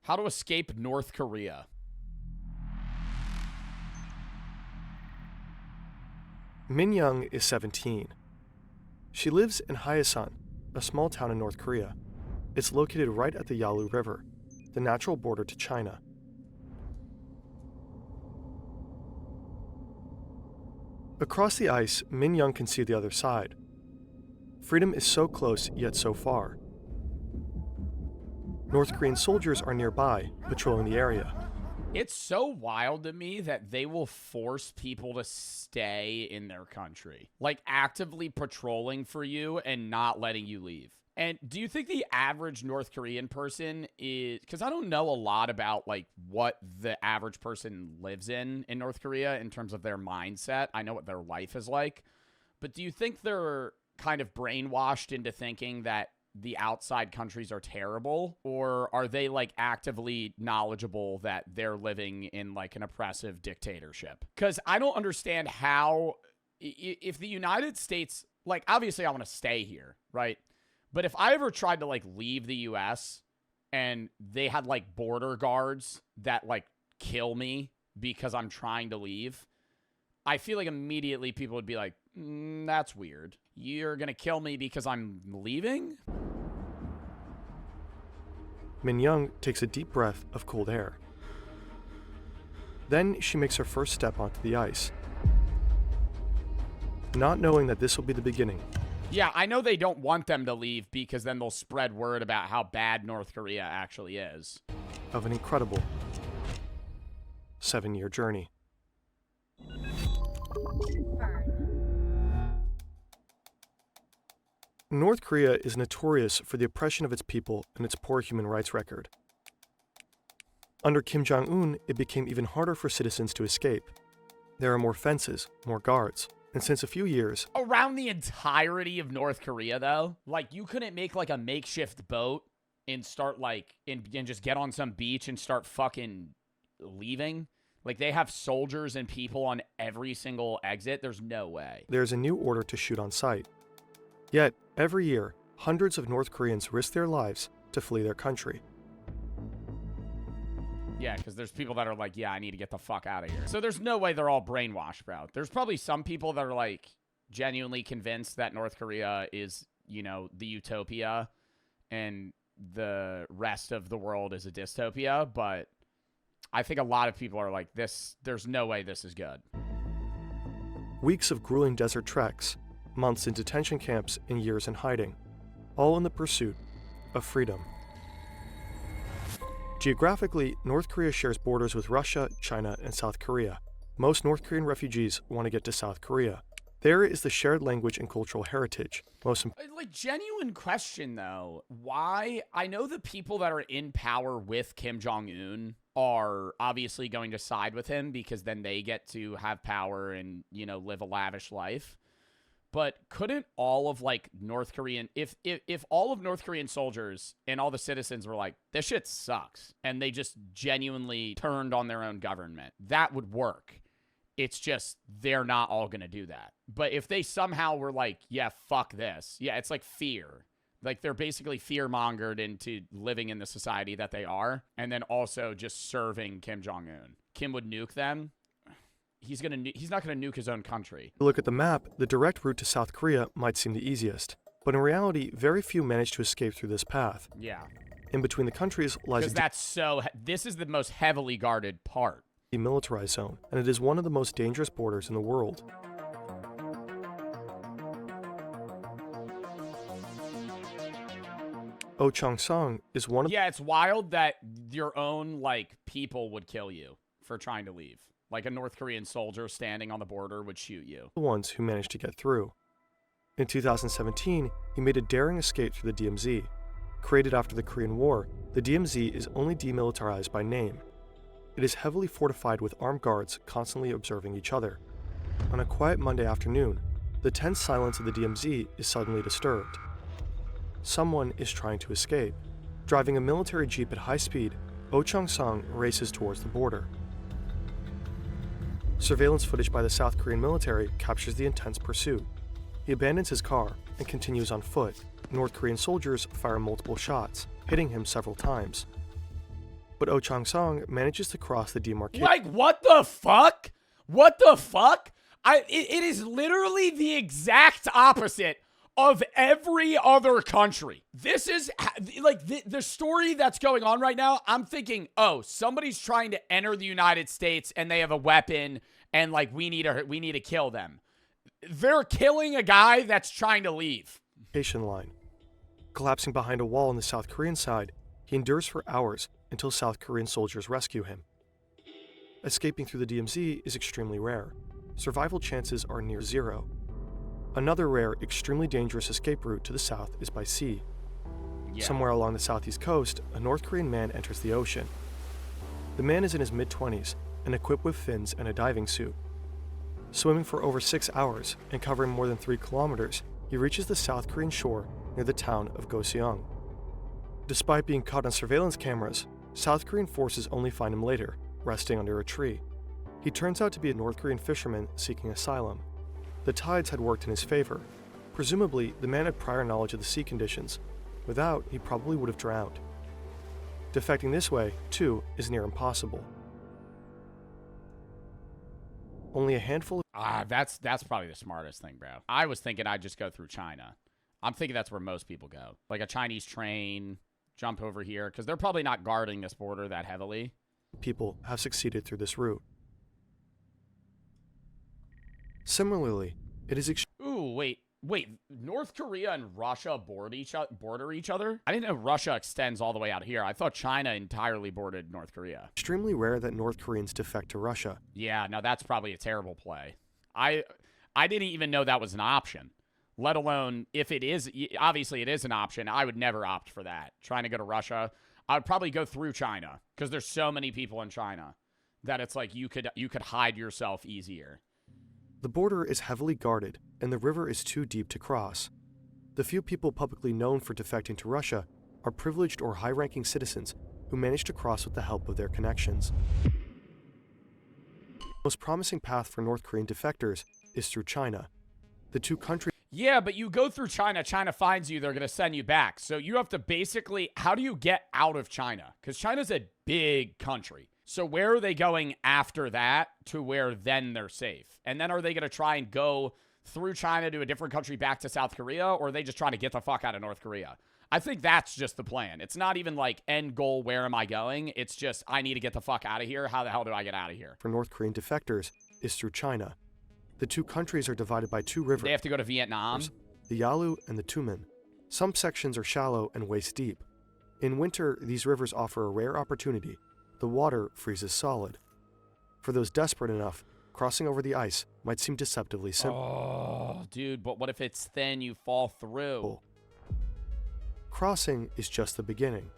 How to escape North Korea. Min Young is 17. She lives in Hyesan, a small town in North Korea. It's located right at the Yalu River, the natural border to China. Across the ice, Min Young can see the other side. Freedom is so close, yet so far. North Korean soldiers are nearby, patrolling the area. It's so wild to me that they will force people to stay in their country. Like, actively patrolling for you and not letting you leave. And do you think the average North Korean person is... Because I don't know a lot about, like, what the average person lives in North Korea in terms of their mindset. I know what their life is like. But do you think they're kind of brainwashed into thinking that the outside countries are terrible? Or are they, like, actively knowledgeable that they're living in, like, an oppressive dictatorship? Because I don't understand how... If the United States... Like, obviously I want to stay here, right? But if I ever tried to, like, leave the U.S. and they had, like, border guards that, like, kill me because I'm trying to leave, I feel like immediately people would be like, that's weird. You're going to kill me because I'm leaving? Min Young takes a deep breath of cold air. Then she makes her first step onto the ice, not knowing that this will be the beginning. Yeah, I know they don't want them to leave because then they'll spread word about how bad North Korea actually is. Of an incredible 7-year journey. North Korea is notorious for the oppression of its people and its poor human rights record. Under Kim Jong-un, it became even harder for citizens to escape. There are more fences, more guards, and since a few years... Around the entirety of North Korea, though? Like, you couldn't make, like, a makeshift boat and start, like, and just get on some beach and start fucking leaving? Like, they have soldiers and people on every single exit? There's no way. There's a new order to shoot on sight. Yet, every year, hundreds of North Koreans risk their lives to flee their country. Yeah, because there's people that are like, yeah, I need to get the fuck out of here. So there's no way they're all brainwashed, bro. There's probably some people that are, like, genuinely convinced that North Korea is, you know, the utopia and the rest of the world is a dystopia. But I think a lot of people are like, there's no way this is good. Weeks of grueling desert treks, months in detention camps, and years in hiding, all in the pursuit of freedom. Geographically, North Korea shares borders with Russia, China, and South Korea. Most North Korean refugees want to get to South Korea. There is the shared language and cultural heritage. Like, genuine question, though. Why? I know the people that are in power with Kim Jong-un are obviously going to side with him because then they get to have power and, you know, live a lavish life. But couldn't all of, like, North Korean... If all of North Korean soldiers and all the citizens were like, this shit sucks, and they just genuinely turned on their own government, that would work. It's just they're not all going to do that. But if they somehow were like, yeah, fuck this. Yeah, it's like fear. Like, they're basically fear-mongered into living in the society that they are, and then also just serving Kim Jong-un. Kim would nuke them. He's not going to nuke his own country. Look at the map, the direct route to South Korea might seem the easiest. But in reality, very few manage to escape through this path. Yeah. In between the countries lies this is the most heavily guarded part. A demilitarized zone, and it is one of the most dangerous borders in the world. Oh Chang-song is one of... Yeah, it's wild that your own, like, people would kill you for trying to leave. Like, a North Korean soldier standing on the border would shoot you. The ones who managed to get through. In 2017, he made a daring escape through the DMZ. Created after the Korean War, the DMZ is only demilitarized by name. It is heavily fortified with armed guards constantly observing each other. On a quiet Monday afternoon, the tense silence of the DMZ is suddenly disturbed. Someone is trying to escape. Driving a military jeep at high speed, Oh Chang-song races towards the border. Surveillance footage by the South Korean military captures the intense pursuit. He abandons his car and continues on foot. North Korean soldiers fire multiple shots, hitting him several times. But Oh Chang-song manages to cross the demarcation. Like, what the fuck? What the fuck? It is literally the exact opposite of every other country. This is like the story that's going on right now. I'm thinking, oh, somebody's trying to enter the United States and they have a weapon and like we need to kill them. They're killing a guy that's trying to leave. Line. Collapsing behind a wall on the South Korean side, he endures for hours until South Korean soldiers rescue him. Escaping through the DMZ is extremely rare. Survival chances are near zero. Another rare, extremely dangerous escape route to the south is by sea. Yeah. Somewhere along the southeast coast, a North Korean man enters the ocean. The man is in his mid-20s and equipped with fins and a diving suit. Swimming for over 6 hours and covering more than 3 kilometers, he reaches the South Korean shore near the town of Goseong. Despite being caught on surveillance cameras, South Korean forces only find him later, resting under a tree. He turns out to be a North Korean fisherman seeking asylum. The tides had worked in his favor. Presumably, the man had prior knowledge of the sea conditions. Without, he probably would have drowned. Defecting this way, too, is near impossible. Only a handful of... That's probably the smartest thing, bro. I was thinking I'd just go through China. I'm thinking that's where most people go. Like a Chinese train, jump over here, because they're probably not guarding this border that heavily. People have succeeded through this route. Similarly, it is Ooh, wait. North Korea and Russia border each other? I didn't know Russia extends all the way out here. I thought China entirely bordered North Korea. extremely rare that North Koreans defect to Russia. Yeah, no, that's probably a terrible play. I didn't even know that was an option, let alone if it is. Obviously, it is an option. I would never opt for that. Trying to go to Russia, I would probably go through China because there's so many people in China that it's like you could hide yourself easier. The border is heavily guarded, and the river is too deep to cross. The few people publicly known for defecting to Russia are privileged or high-ranking citizens who manage to cross with the help of their connections. The most promising path for North Korean defectors is through China. The two countries... Yeah, but you go through China, China finds you, they're going to send you back. So you have to basically, how do you get out of China? Because China's a big country. So where are they going after that to where then they're safe? And then are they going to try and go through China to a different country back to South Korea? Or are they just trying to get the fuck out of North Korea? I think that's just the plan. It's not even like end goal, where am I going? It's just, I need to get the fuck out of here. How the hell do I get out of here? For North Korean defectors is through China. The two countries are divided by 2 rivers. They have to go to Vietnam? The Yalu and the Tumen. Some sections are shallow and waist deep. In winter, these rivers offer a rare opportunity. The water freezes solid. For those desperate enough, crossing over the ice might seem deceptively simple. Oh, dude, but what if it's thin, you fall through? Crossing is just the beginning.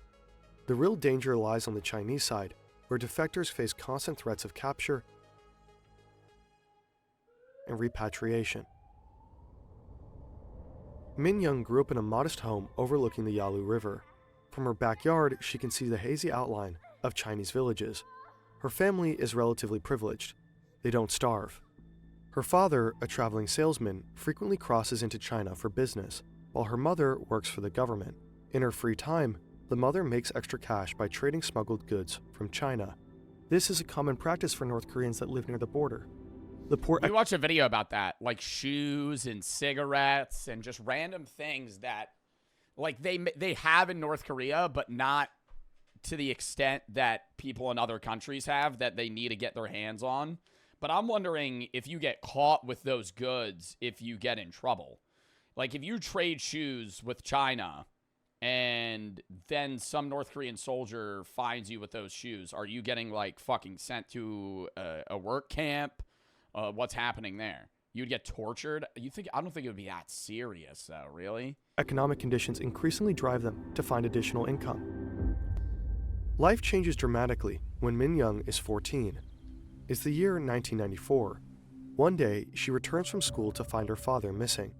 The real danger lies on the Chinese side, where defectors face constant threats of capture and repatriation. Min Young grew up in a modest home overlooking the Yalu River. From her backyard, she can see the hazy outline of Chinese villages. Her family is relatively privileged. They don't starve. Her father, a traveling salesman, frequently crosses into China for business, while her mother works for the government. In her free time, the mother makes extra cash by trading smuggled goods from China. This is a common practice for North Koreans that live near the border. We watched a video about that, like shoes and cigarettes and just random things that like they have in North Korea, but not to the extent that people in other countries have that they need to get their hands on. But I'm wondering if you get caught with those goods, if you get in trouble. Like if you trade shoes with China and then some North Korean soldier finds you with those shoes, are you getting like fucking sent to a work camp? What's happening there? You'd get tortured? I don't think it would be that serious though, really? Economic conditions increasingly drive them to find additional income. Life changes dramatically when Min Young is 14. It's the year 1994. One day, she returns from school to find her father missing.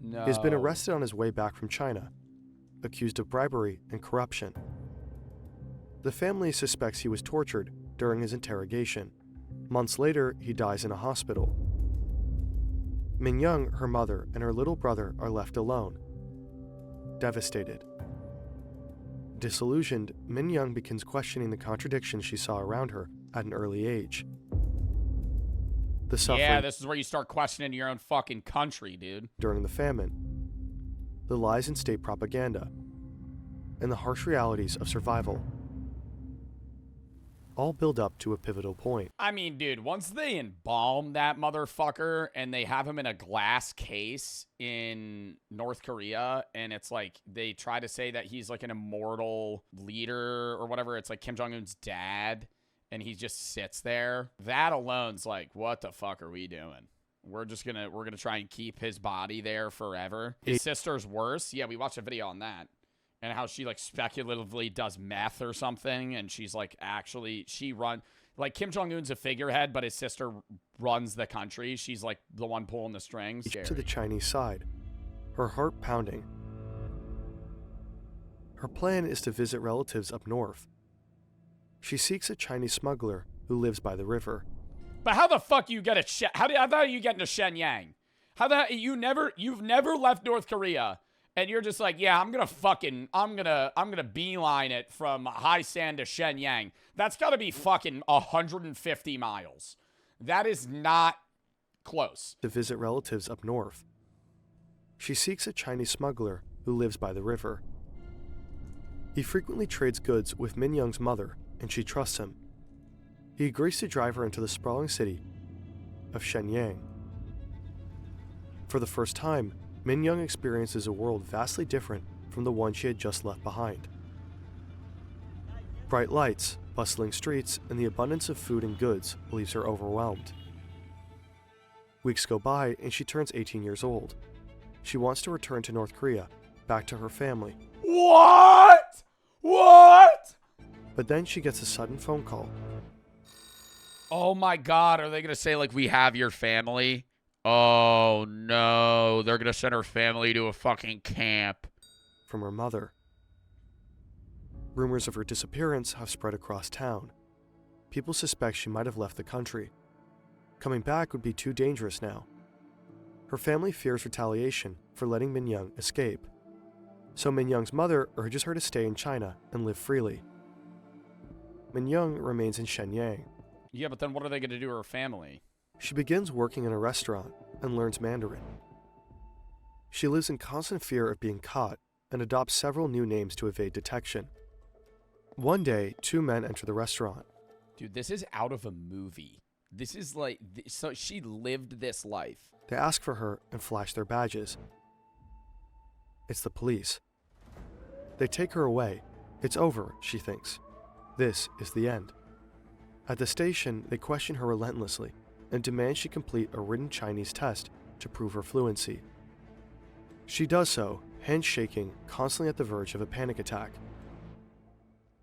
No. He has been arrested on his way back from China, accused of bribery and corruption. The family suspects he was tortured during his interrogation. Months later, he dies in a hospital. Min Young, her mother, and her little brother are left alone, devastated. Disillusioned, Min Young begins questioning the contradictions she saw around her at an early age. The suffering Yeah, this is where you start questioning your own fucking country, dude. during the famine, the lies in state propaganda, and the harsh realities of survival all build up to a pivotal point. I mean, dude, once they embalm that motherfucker and they have him in a glass case in North Korea, and it's like they try to say that he's like an immortal leader or whatever, it's like Kim Jong-un's dad, and he just sits there. That alone's like, what the fuck are we doing? We're gonna try and keep his body there forever. His sister's worse. Yeah, we watched a video on that. And how she like speculatively does meth or something, and she's like like Kim Jong-un's a figurehead, but his sister runs the country. She's like the one pulling the strings. To the Chinese side, her heart pounding. Her plan is to visit relatives up north. She seeks a Chinese smuggler who lives by the river. But how the fuck you get how you get into Shenyang? You've never left North Korea. And you're just like, yeah, I'm gonna beeline it from Hai San to Shenyang. That's gotta be fucking 150 miles. That is not close. To visit relatives up north. She seeks a Chinese smuggler who lives by the river. He frequently trades goods with Min Young's mother, and she trusts him. He agrees to drive her into the sprawling city of Shenyang. For the first time, Min Young experiences a world vastly different from the one she had just left behind. Bright lights, bustling streets, and the abundance of food and goods leaves her overwhelmed. Weeks go by and she turns 18 years old. She wants to return to North Korea, back to her family. What? But then she gets a sudden phone call. Oh my God, are they gonna say like, we have your family? Oh no, they're gonna send her family to a fucking camp. From her mother. Rumors of her disappearance have spread across town. People suspect she might have left the country. Coming back would be too dangerous now. Her family fears retaliation for letting Min Young escape. So Min Young's mother urges her to stay in China and live freely. Min Young remains in Shenyang. Yeah, but then what are they gonna do to her family? She begins working in a restaurant and learns Mandarin. She lives in constant fear of being caught and adopts several new names to evade detection. One day, two men enter the restaurant. Dude, this is out of a movie. This is like, so she lived this life. They ask for her and flash their badges. It's the police. They take her away. It's over, she thinks. This is the end. At the station, they question her relentlessly and demand she complete a written Chinese test to prove her fluency. She does so, hands shaking, constantly at the verge of a panic attack.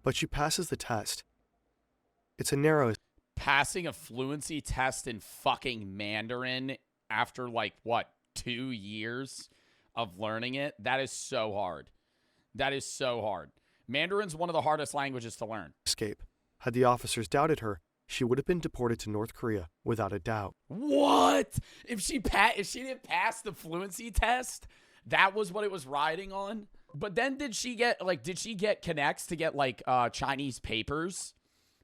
But she passes the test. It's a narrow... Passing a fluency test in fucking Mandarin after, like, what, 2 years of learning it? That is so hard. That is so hard. Mandarin's one of the hardest languages to learn. Escape. Had the officers doubted her, she would have been deported to North Korea without a doubt. What? If she didn't pass the fluency test, that was what it was riding on? But then did she get connects to get, like, Chinese papers?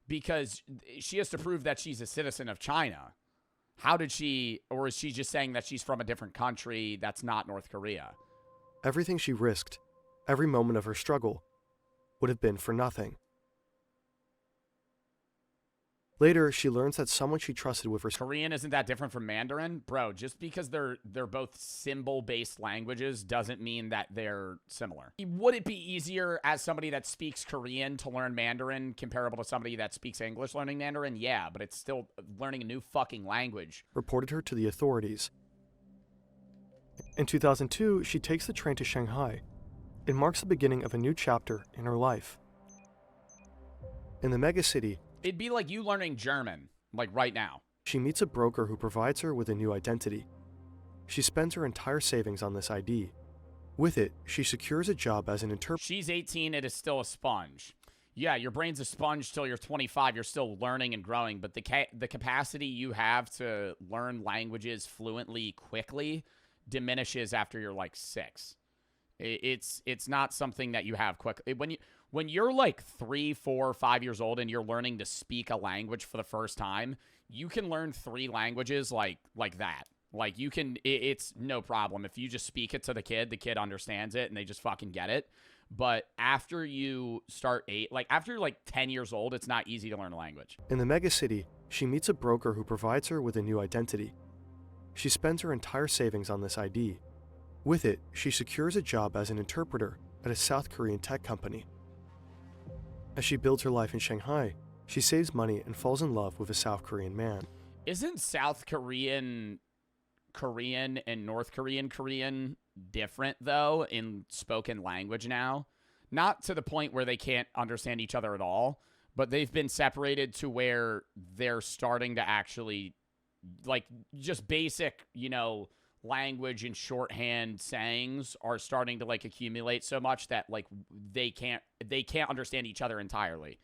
Because she has to prove that she's a citizen of China. How did she, or is she just saying that she's from a different country that's not North Korea? Everything she risked, every moment of her struggle, would have been for nothing. Later, she learns that someone she trusted with her... Korean isn't that different from Mandarin? Bro, just because they're both symbol-based languages doesn't mean that they're similar. Would it be easier as somebody that speaks Korean to learn Mandarin comparable to somebody that speaks English learning Mandarin? Yeah, but it's still learning a new fucking language. Reported her to the authorities. In 2002, she takes the train to Shanghai. It marks the beginning of a new chapter in her life. In the megacity, it'd be like you learning German, like right now. She meets a broker who provides her with a new identity. She spends her entire savings on this ID. With it, she secures a job as an interpreter. She's 18, it is still a sponge. Yeah, your brain's a sponge till you're 25. You're still learning and growing, but the capacity you have to learn languages fluently quickly diminishes after you're like 6. It's not something that you have quick. When you're like 3, 4, 5 years old and you're learning to speak a language for the first time, you can learn 3 languages like that. Like you can, it's no problem. If you just speak it to the kid understands it and they just fucking get it. But after you start after you're like 10 years old, it's not easy to learn a language. In the megacity, she meets a broker who provides her with a new identity. She spends her entire savings on this ID. With it, she secures a job as an interpreter at a South Korean tech company. As she builds her life in Shanghai, she saves money and falls in love with a South Korean man. Isn't South Korean and North Korean different, though, in spoken language now? Not to the point where they can't understand each other at all, but they've been separated to where they're starting to actually, like, just basic, language and shorthand sayings are starting to, like, accumulate so much that, like, they can't understand each other entirely.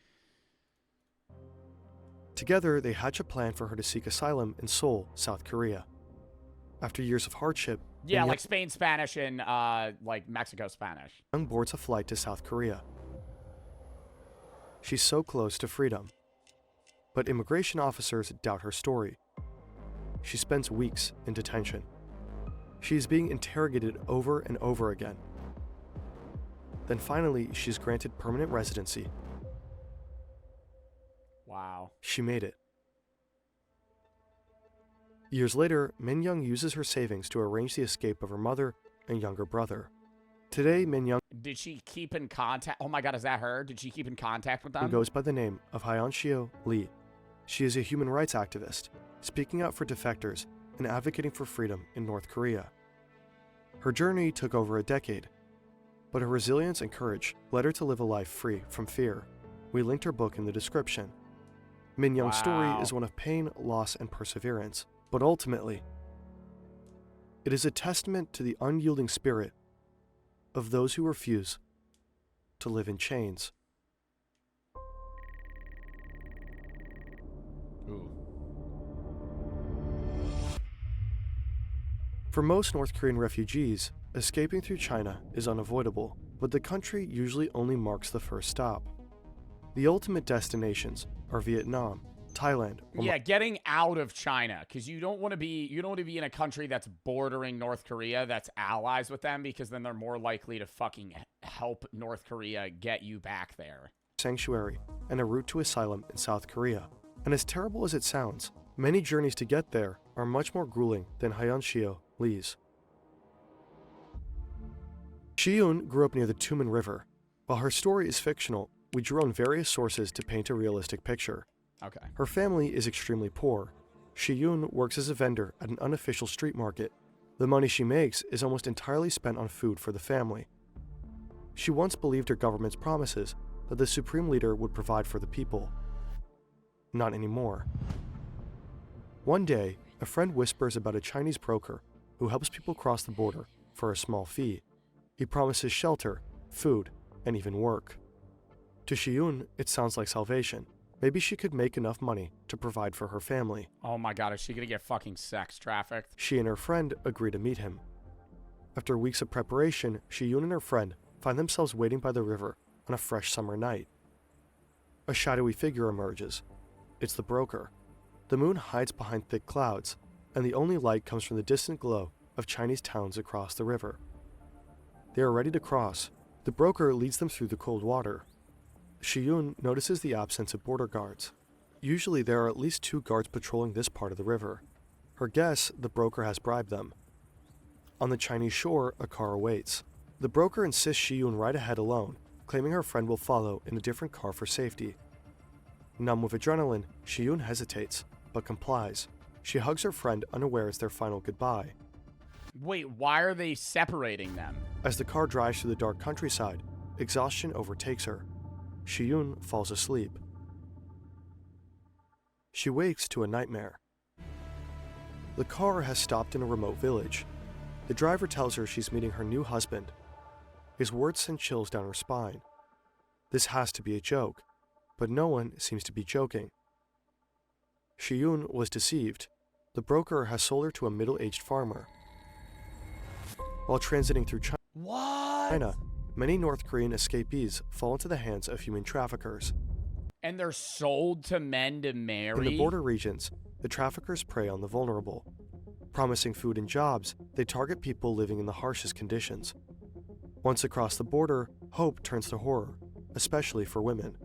Together, they hatch a plan for her to seek asylum in Seoul, South Korea. After years of hardship, yeah, like Spain Spanish and like Mexico Spanish. Young boards a flight to South Korea. She's so close to freedom. But immigration officers doubt her story. She spends weeks in detention. She is being interrogated over and over again. Then finally, she's granted permanent residency. Wow. She made it. Years later, Min Young uses her savings to arrange the escape of her mother and younger brother. Today, Min Young Did she keep in contact? Oh my God, is that her? Did she keep in contact with them? goes by the name of Hyunshio Lee. She is a human rights activist, speaking out for defectors and advocating for freedom in North Korea. Her journey took over a decade, but her resilience and courage led her to live a life free from fear. We linked her book in the description. Min Young's story is one of pain, loss, and perseverance. But ultimately, it is a testament to the unyielding spirit of those who refuse to live in chains. Ooh. For most North Korean refugees, escaping through China is unavoidable, but the country usually only marks the first stop. The ultimate destinations are Vietnam, Thailand. Yeah, getting out of China, because you don't want to be in a country that's bordering North Korea, that's allies with them, because then they're more likely to fucking help North Korea get you back there. Sanctuary and a route to asylum in South Korea. And as terrible as it sounds, many journeys to get there are much more grueling than Hyunshio Lee's. Shiyun grew up near the Tumen River. While her story is fictional, we drew on various sources to paint a realistic picture. Okay. Her family is extremely poor. Shiyun works as a vendor at an unofficial street market. The money she makes is almost entirely spent on food for the family. She once believed her government's promises that the supreme leader would provide for the people. Not anymore. One day, a friend whispers about a Chinese broker who helps people cross the border for a small fee. He promises shelter, food, and even work. To Shiyun, it sounds like salvation. Maybe she could make enough money to provide for her family. Oh my God, is she gonna get fucking sex trafficked? She and her friend agree to meet him. After weeks of preparation, Shiyun and her friend find themselves waiting by the river on a fresh summer night. A shadowy figure emerges. It's the broker. The moon hides behind thick clouds, and the only light comes from the distant glow of Chinese towns across the river. They are ready to cross. The broker leads them through the cold water. Shiyun notices the absence of border guards. Usually there are at least 2 guards patrolling this part of the river. Her guess, the broker has bribed them. On the Chinese shore, a car awaits. The broker insists Shiyun ride ahead alone, claiming her friend will follow in a different car for safety. Numb with adrenaline, Shiyun hesitates, but complies. She hugs her friend, unaware it's their final goodbye. Wait, why are they separating them? As the car drives through the dark countryside, exhaustion overtakes her. Shiyun falls asleep. She wakes to a nightmare. The car has stopped in a remote village. The driver tells her she's meeting her new husband. His words send chills down her spine. This has to be a joke, but no one seems to be joking. Shiyun was deceived. The broker has sold her to a middle-aged farmer. While transiting through China, Many North Korean escapees fall into the hands of human traffickers. And they're sold to men to marry? In the border regions, the traffickers prey on the vulnerable. Promising food and jobs, they target people living in the harshest conditions. Once across the border, hope turns to horror, especially for women.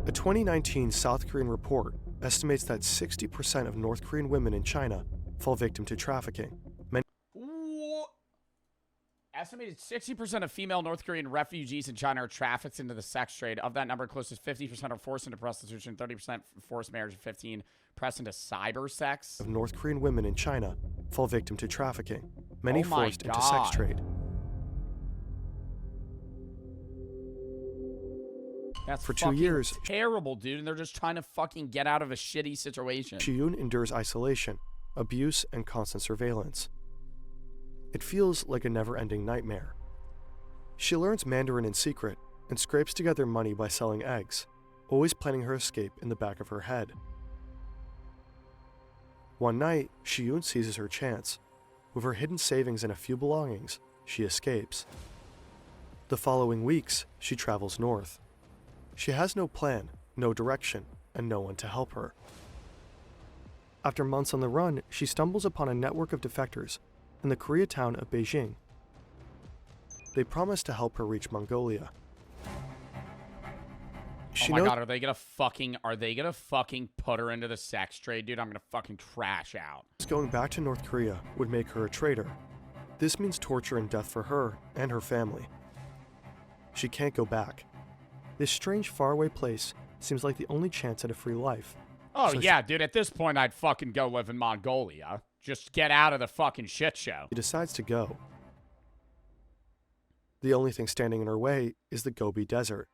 A 2019 South Korean report estimates that 60% of North Korean women in China fall victim to trafficking. Estimated 60% of female North Korean refugees in China are trafficked into the sex trade. Of that number, close to 50% are forced into prostitution, 30% forced marriage, and 15% pressed into cyber sex. Of North Korean women in China fall victim to trafficking, many Oh my forced into sex God. trade. That's For 2 fucking years, terrible, dude. And they're just trying to fucking get out of a shitty situation. Shiyun endures isolation, abuse, and constant surveillance. It feels like a never-ending nightmare. She learns Mandarin in secret and scrapes together money by selling eggs, always planning her escape in the back of her head. One night, Shiyun seizes her chance. With her hidden savings and a few belongings, she escapes. The following weeks, she travels north. She has no plan, no direction, and no one to help her. After months on the run, she stumbles upon a network of defectors in the Koreatown of Beijing. They promise to help her reach Mongolia. Oh my God, are they gonna fucking put her into the sex trade, dude? I'm gonna fucking crash out. Going back to North Korea would make her a traitor. This means torture and death for her and her family. She can't go back. This strange faraway place seems like the only chance at a free life. Oh So yeah, dude, at this point I'd fucking go live in Mongolia. Just get out of the fucking shit show. She decides to go. The only thing standing in her way is the Gobi Desert.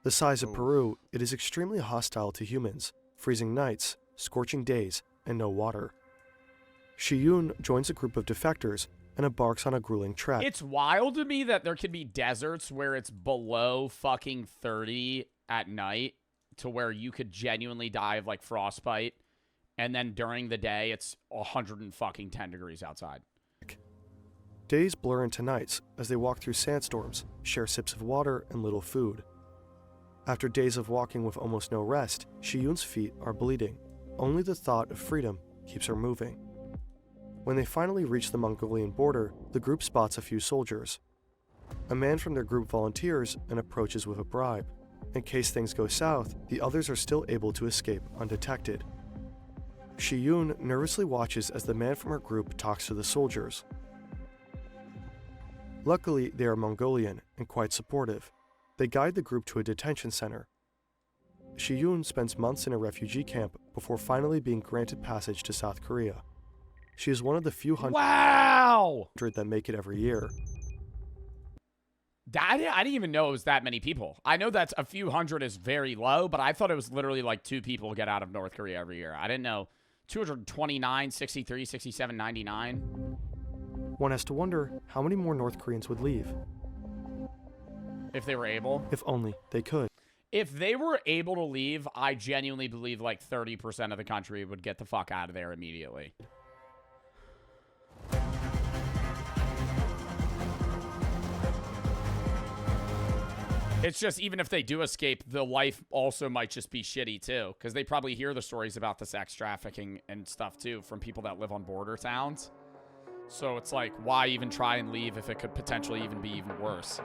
The size of Peru, it is extremely hostile to humans, freezing nights, scorching days, and no water. Shiyun joins a group of defectors and embarks on a grueling trek. It's wild to me that there could be deserts where it's below fucking 30 at night to where you could genuinely die of like frostbite. And then during the day, it's 110 degrees outside. Days blur into nights as they walk through sandstorms, share sips of water and little food. After days of walking with almost no rest, Shiyun's feet are bleeding. Only the thought of freedom keeps her moving. When they finally reach the Mongolian border, the group spots a few soldiers. A man from their group volunteers and approaches with a bribe. In case things go south, the others are still able to escape undetected. Shiyun nervously watches as the man from her group talks to the soldiers. Luckily, they are Mongolian and quite supportive. They guide the group to a detention center. Shiyun spends months in a refugee camp before finally being granted passage to South Korea. She is one of the few hundred that make it every year. I didn't even know it was that many people. I know that a few hundred is very low, but I thought it was literally like 2 people get out of North Korea every year. I didn't know. 229, 63, 67, 99. One has to wonder how many more North Koreans would leave. If they were able. If only they could. If they were able to leave, I genuinely believe like 30% of the country would get the fuck out of there immediately. It's just, even if they do escape, the life also might just be shitty too, because they probably hear the stories about the sex trafficking and stuff too from people that live on border towns. So it's like, why even try and leave if it could potentially even be even worse?